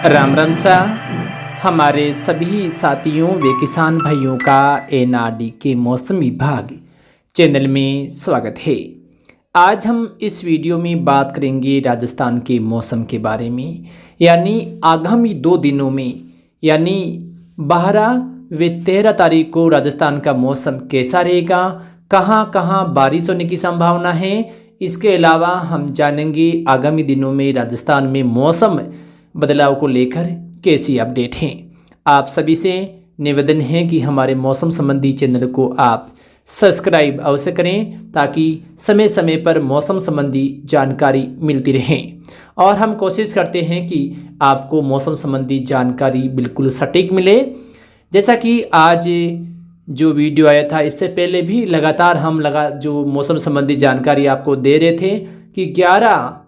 राम राम सा हमारे सभी साथियों व किसान भाइयों का एनआरडी के मौसम विभाग चैनल में स्वागत है। आज हम इस वीडियो में बात करेंगे राजस्थान के मौसम के बारे में, यानी आगामी 2 दिनों में यानी 12 व 13 तारीख को राजस्थान का मौसम कैसा रहेगा, कहाँ कहाँ बारिश होने की संभावना है। इसके अलावा हम जानेंगे आगामी दिनों में राजस्थान में मौसम बदलाव को लेकर कैसी अपडेट हैं। आप सभी से निवेदन है कि हमारे मौसम संबंधी चैनल को आप सब्सक्राइब अवश्य करें ताकि समय समय पर मौसम संबंधी जानकारी मिलती रहे। और हम कोशिश करते हैं कि आपको मौसम संबंधी जानकारी बिल्कुल सटीक मिले। जैसा कि आज जो वीडियो आया था, इससे पहले भी लगातार हम जो मौसम संबंधी जानकारी आपको दे रहे थे कि 11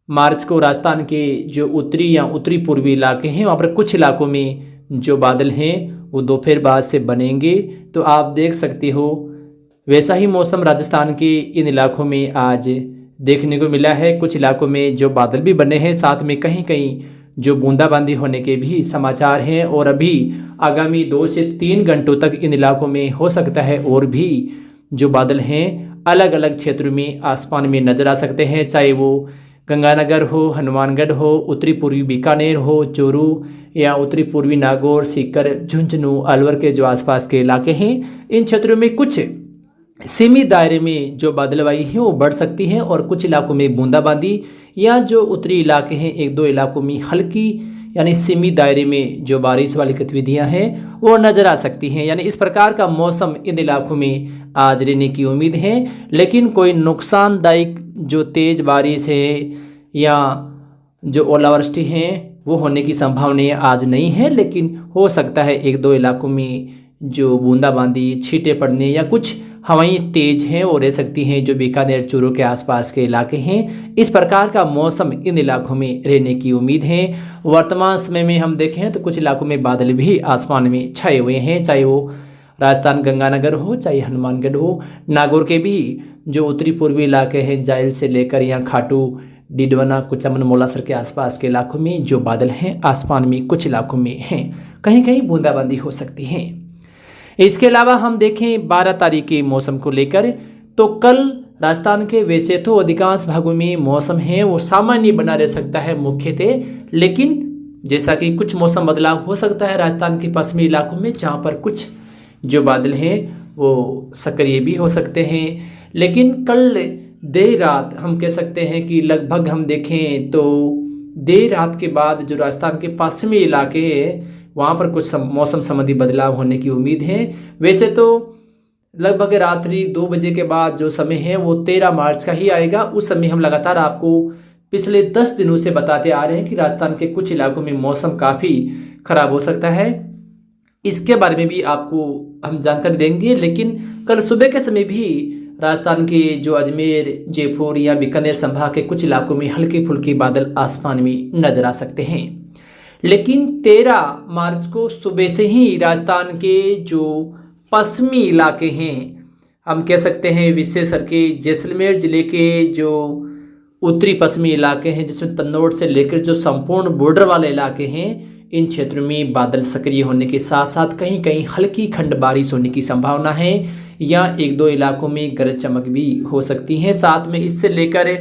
मार्च को राजस्थान के जो उत्तरी या उत्तरी पूर्वी इलाके हैं वहाँ पर कुछ इलाकों में जो बादल हैं वो दोपहर बाद से बनेंगे। तो आप देख सकते हो वैसा ही मौसम राजस्थान के इन इलाकों में आज देखने को मिला है। कुछ इलाकों में जो बादल भी बने हैं, साथ में कहीं कहीं जो बूंदाबांदी होने के भी समाचार हैं। और अभी आगामी 2 से 3 घंटों तक इन इलाकों में हो सकता है और भी जो बादल हैं अलग अलग क्षेत्रों में आसमान में नजर आ सकते हैं, चाहे वो गंगानगर हो, हनुमानगढ़ हो, उत्तरी पूर्वी बीकानेर हो, चूरू या उत्तरी पूर्वी नागौर, सीकर, झुंझुनू, अलवर के जो आसपास के इलाके हैं, इन क्षेत्रों में कुछ सीमित दायरे में जो बादलवाई है वो बढ़ सकती है और कुछ इलाकों में बूंदाबांदी या जो उत्तरी इलाके हैं 1-2 इलाकों में हल्की यानी सीमित दायरे में जो बारिश वाली गतिविधियां हैं वो नज़र आ सकती हैं। यानी इस प्रकार का मौसम इन इलाकों में आज रहने की उम्मीद है। लेकिन कोई नुकसानदायक जो तेज़ बारिश है या जो ओलावृष्टि है वो होने की संभावना आज नहीं है, लेकिन हो सकता है 1-2 इलाकों में जो बूंदाबांदी, छींटे पड़ने या कुछ हवाएं तेज हैं वो रह सकती हैं जो बीकानेर, चूरू के आसपास के इलाके हैं। इस प्रकार का मौसम इन इलाकों में रहने की उम्मीद है। वर्तमान समय में हम देखें तो कुछ इलाकों में बादल भी आसमान में छाए हुए हैं, चाहे वो राजस्थान गंगानगर हो, चाहे हनुमानगढ़ हो। नागौर के भी जो उत्तरी पूर्वी इलाके हैं, जायल से लेकर यहाँ खाटू, डिडवाना, कुचामन, मोलासर के आसपास के इलाकों में जो बादल हैं आसमान में कुछ इलाकों में हैं, कहीं कहीं बूंदाबांदी हो सकती है। इसके अलावा हम देखें 12 तारीख के मौसम को लेकर, तो कल राजस्थान के वैसे तो अधिकांश भागों में मौसम है वो सामान्य बना रह सकता है मुख्यतः, लेकिन जैसा कि कुछ मौसम बदलाव हो सकता है राजस्थान के पश्चिमी इलाकों में, जहाँ पर कुछ जो बादल हैं वो सक्रिय भी हो सकते हैं। लेकिन कल देर रात हम कह सकते हैं कि लगभग हम देखें तो देर रात के बाद जो राजस्थान के पश्चिमी इलाके हैं वहाँ पर कुछ मौसम संबंधी बदलाव होने की उम्मीद है। वैसे तो लगभग रात्रि 2 बजे के बाद जो समय है वो 13 मार्च का ही आएगा। उस समय हम लगातार आपको पिछले 10 दिनों से बताते आ रहे हैं कि राजस्थान के कुछ इलाकों में मौसम काफ़ी ख़राब हो सकता है। इसके बारे में भी आपको हम जानकारी देंगे। लेकिन कल सुबह के समय भी राजस्थान के जो अजमेर, जयपुर या बीकानेर संभाग के कुछ इलाकों में हल्के फुल्के बादल आसमान में नजर आ सकते हैं। लेकिन 13 मार्च को सुबह से ही राजस्थान के जो पश्चिमी इलाके हैं, हम कह सकते हैं विशेष करके जैसलमेर ज़िले के जो उत्तरी पश्चिमी इलाके हैं, जिसमें तन्नौर से लेकर जो संपूर्ण बॉर्डर वाले इलाके हैं, इन क्षेत्रों में बादल सक्रिय होने के साथ साथ कहीं कहीं हल्की खंड बारिश होने की संभावना है या 1-2 इलाकों में गरज चमक भी हो सकती है। साथ में इससे लेकर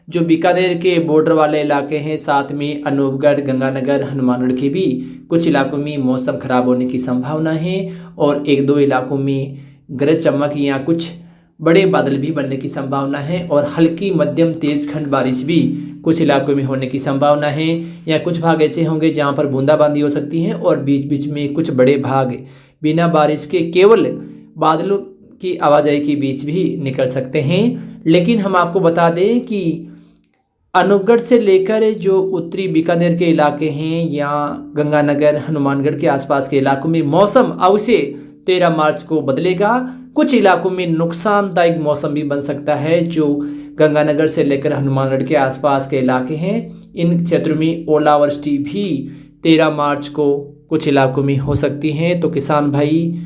जो बीकानेर के बॉर्डर वाले इलाके हैं, साथ में अनूपगढ़, गंगानगर, हनुमानगढ़ के भी कुछ इलाकों में मौसम खराब होने की संभावना है और 1-2 इलाकों में गरज चमक या कुछ बड़े बादल भी बनने की संभावना है और हल्की मध्यम तेज खंड बारिश भी कुछ इलाकों में होने की संभावना है। या कुछ भाग ऐसे होंगे जहां पर बूंदाबांदी हो सकती है और बीच बीच में कुछ बड़े भाग बिना बारिश के केवल बादलों की आवाजाही के बीच भी निकल सकते हैं। लेकिन हम आपको बता दें कि अनूपगढ़ से लेकर जो उत्तरी बीकानेर के इलाके हैं या गंगानगर, हनुमानगढ़ के आसपास के इलाकों में मौसम अवश्य 13 मार्च को बदलेगा। कुछ इलाकों में नुकसानदायक मौसम भी बन सकता है। जो गंगानगर से लेकर हनुमानगढ़ के आसपास के इलाके हैं, इन क्षेत्रों में ओलावृष्टि भी 13 मार्च को कुछ इलाकों में हो सकती है। तो किसान भाई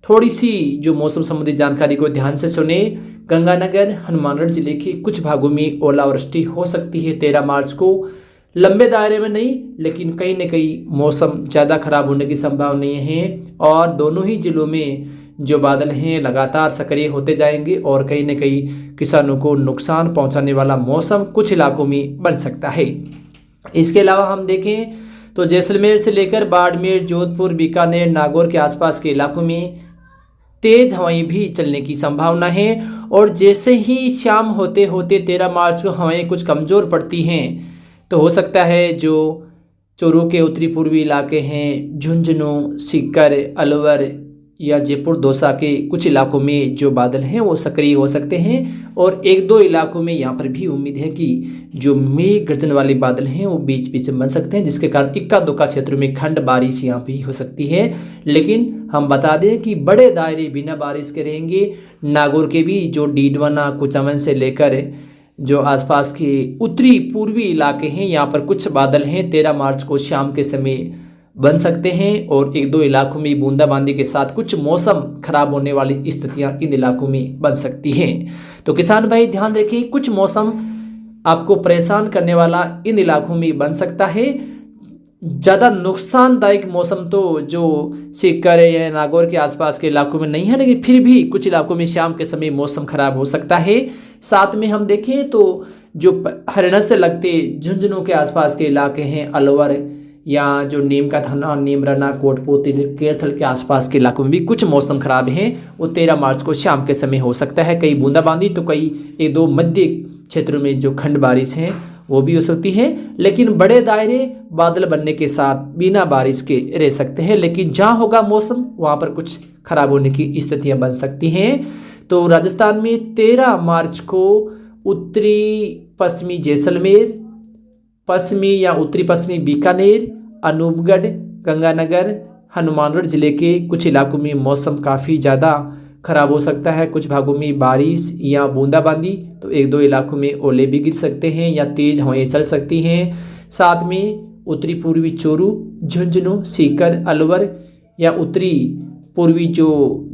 थोड़ी सी जो मौसम संबंधी जानकारी को ध्यान से सुने। गंगानगर, हनुमानगढ़ जिले के कुछ भागों में ओलावृष्टि हो सकती है 13 मार्च को, लंबे दायरे में नहीं, लेकिन कहीं न कहीं मौसम ज़्यादा खराब होने की संभावना है और दोनों ही ज़िलों में जो बादल हैं लगातार सक्रिय होते जाएंगे और कहीं न कहीं किसानों को नुकसान पहुंचाने वाला मौसम कुछ इलाकों में बन सकता है। इसके अलावा हम देखें तो जैसलमेर से लेकर बाड़मेर, जोधपुर, बीकानेर, नागौर के आसपास के इलाकों में तेज हवाएं भी चलने की संभावना है और जैसे ही शाम होते होते 13 मार्च को हवाएं कुछ कमज़ोर पड़ती हैं तो हो सकता है जो चोरू के उत्तरी पूर्वी इलाके हैं, झुंझुनू, सीकर, अलवर या जयपुर दौसा के कुछ इलाकों में जो बादल हैं वो सक्रिय हो सकते हैं और एक दो इलाकों में यहाँ पर भी उम्मीद है कि जो मेघ गर्जन वाले बादल हैं वो बीच बीच में बन सकते हैं, जिसके कारण इक्का दुक्का क्षेत्रों में खंड बारिश यहाँ पे हो सकती है। लेकिन हम बता दें कि बड़े दायरे बिना बारिश के रहेंगे। नागौर के भी जो डीडवाना, कुचामन से लेकर जो आसपास के उत्तरी पूर्वी इलाके हैं यहाँ पर कुछ बादल हैं 13 मार्च को शाम के समय बन सकते हैं और एक दो इलाकों में बूंदाबांदी के साथ कुछ मौसम खराब होने वाली स्थितियां इन इलाकों में बन सकती हैं। तो किसान भाई ध्यान रखें, कुछ मौसम आपको परेशान करने वाला इन इलाकों में बन सकता है। ज़्यादा नुकसानदायक मौसम तो जो सीकर या नागौर के आसपास के इलाकों में नहीं है, लेकिन फिर भी कुछ इलाकों में शाम के समय मौसम खराब हो सकता है। साथ में हम देखें तो जो हरियाणा से लगते झुंझुनू के आसपास के इलाके हैं, अलवर या जो नीम का थाना, नीमराना, कोटपुतली, केरथल के आसपास के इलाकों में भी कुछ मौसम खराब हैं। वो 13 मार्च को शाम के समय हो सकता है, कई बूंदाबांदी तो कई एक दो मध्य क्षेत्रों में जो खंड बारिश हैं वो भी हो सकती है। लेकिन बड़े दायरे बादल बनने के साथ बिना बारिश के रह सकते हैं, लेकिन जहाँ होगा मौसम वहाँ पर कुछ खराब होने की स्थितियाँ बन सकती हैं। तो राजस्थान में 13 मार्च को उत्तरी पश्चिमी जैसलमेर, पश्चिमी या उत्तरी पश्चिमी बीकानेर, अनूपगढ़, गंगानगर, हनुमानगढ़ जिले के कुछ इलाकों में मौसम काफ़ी ज़्यादा खराब हो सकता है। कुछ भागों में बारिश या बूंदाबांदी, तो एक दो इलाकों में ओले भी गिर सकते हैं या तेज़ हवाएं चल सकती हैं। साथ में उत्तरी पूर्वी चोरू, झुंझुनू, सीकर, अलवर या उत्तरी पूर्वी जो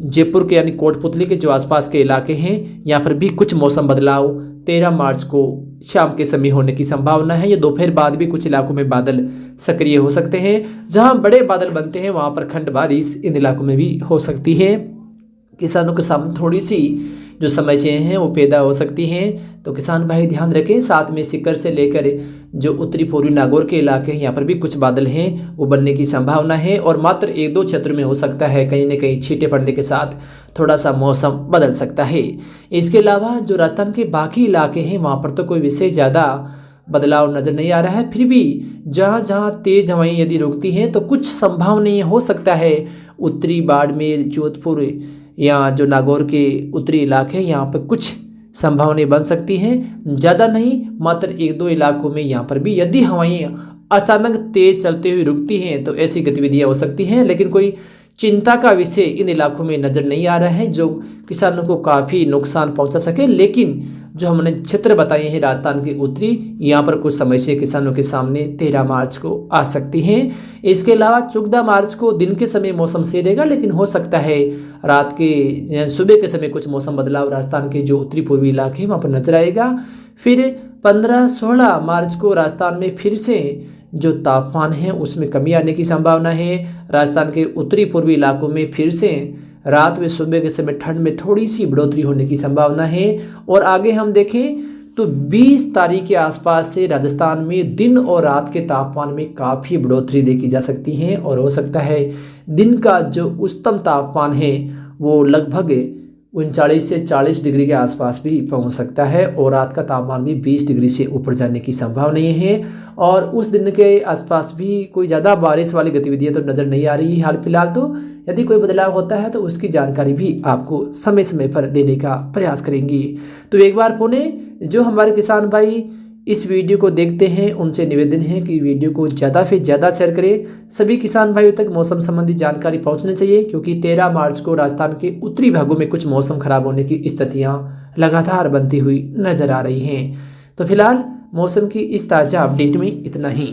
जयपुर के यानी कोटपुतली के जो आसपास के इलाके हैं यहाँ पर भी कुछ मौसम बदलाव 13 मार्च को शाम के समय होने की संभावना है। या दोपहर बाद भी कुछ इलाकों में बादल सक्रिय हो सकते हैं। जहां बड़े बादल बनते हैं वहां पर खंड बारिश इन इलाकों में भी हो सकती है। किसानों के सामने थोड़ी सी जो समस्याएं हैं वो पैदा हो सकती हैं, तो किसान भाई ध्यान रखें। साथ में सीकर से लेकर जो उत्तरी पूर्वी नागौर के इलाके हैं यहाँ पर भी कुछ बादल हैं वो बनने की संभावना है और मात्र एक दो क्षेत्र में हो सकता है कहीं न कहीं छींटे पड़ने के साथ थोड़ा सा मौसम बदल सकता है। इसके अलावा जो राजस्थान के बाकी इलाके हैं वहाँ पर तो कोई विशेष ज़्यादा बदलाव नज़र नहीं आ रहा है। फिर भी जहाँ जहाँ तेज़ हवाएं यदि रुकती हैं तो कुछ संभावनाएं हो सकता है उत्तरी बाड़मेर, जोधपुर या जो नागौर के उत्तरी इलाके हैं यहाँ पर कुछ संभावनाएं बन सकती हैं। ज़्यादा नहीं, मात्र एक दो इलाकों में यहाँ पर भी यदि हवाएं अचानक तेज चलते हुए रुकती हैं तो ऐसी गतिविधियाँ हो सकती हैं। लेकिन कोई चिंता का विषय इन इलाकों में नज़र नहीं आ रहा है जो किसानों को काफ़ी नुकसान पहुंचा सके। लेकिन जो हमने क्षेत्र बताए हैं राजस्थान के उत्तरी, यहाँ पर कुछ समस्या किसानों के सामने 13 मार्च को आ सकती हैं। इसके अलावा 14 मार्च को दिन के समय मौसम सही रहेगा, लेकिन हो सकता है रात के सुबह के समय कुछ मौसम बदलाव राजस्थान के जो उत्तरी पूर्वी इलाके हैं वहाँ पर नजर आएगा। फिर 15-16 मार्च को राजस्थान में फिर से जो तापमान है उसमें कमी आने की संभावना है। राजस्थान के उत्तरी पूर्वी इलाकों में फिर से रात व सुबह के समय ठंड में थोड़ी सी बढ़ोतरी होने की संभावना है। और आगे हम देखें तो 20 तारीख के आसपास से राजस्थान में दिन और रात के तापमान में काफ़ी बढ़ोतरी देखी जा सकती है और हो सकता है दिन का जो उच्चतम तापमान है वो लगभग 39 से 40 डिग्री के आसपास भी पहुंच सकता है और रात का तापमान भी 20 डिग्री से ऊपर जाने की संभावना है। और उस दिन के आसपास भी कोई ज़्यादा बारिश वाली गतिविधियां तो नज़र नहीं आ रही है हाल फिलहाल। तो यदि कोई बदलाव होता है तो उसकी जानकारी भी आपको समय समय पर देने का प्रयास करेंगे। तो एक बार पुनः जो हमारे किसान भाई इस वीडियो को देखते हैं उनसे निवेदन है कि वीडियो को ज़्यादा से ज़्यादा शेयर करें। सभी किसान भाइयों तक मौसम संबंधी जानकारी पहुंचनी चाहिए, क्योंकि 13 मार्च को राजस्थान के उत्तरी भागों में कुछ मौसम खराब होने की स्थितियां लगातार बनती हुई नजर आ रही हैं। तो फिलहाल मौसम की इस ताज़ा अपडेट में इतना ही।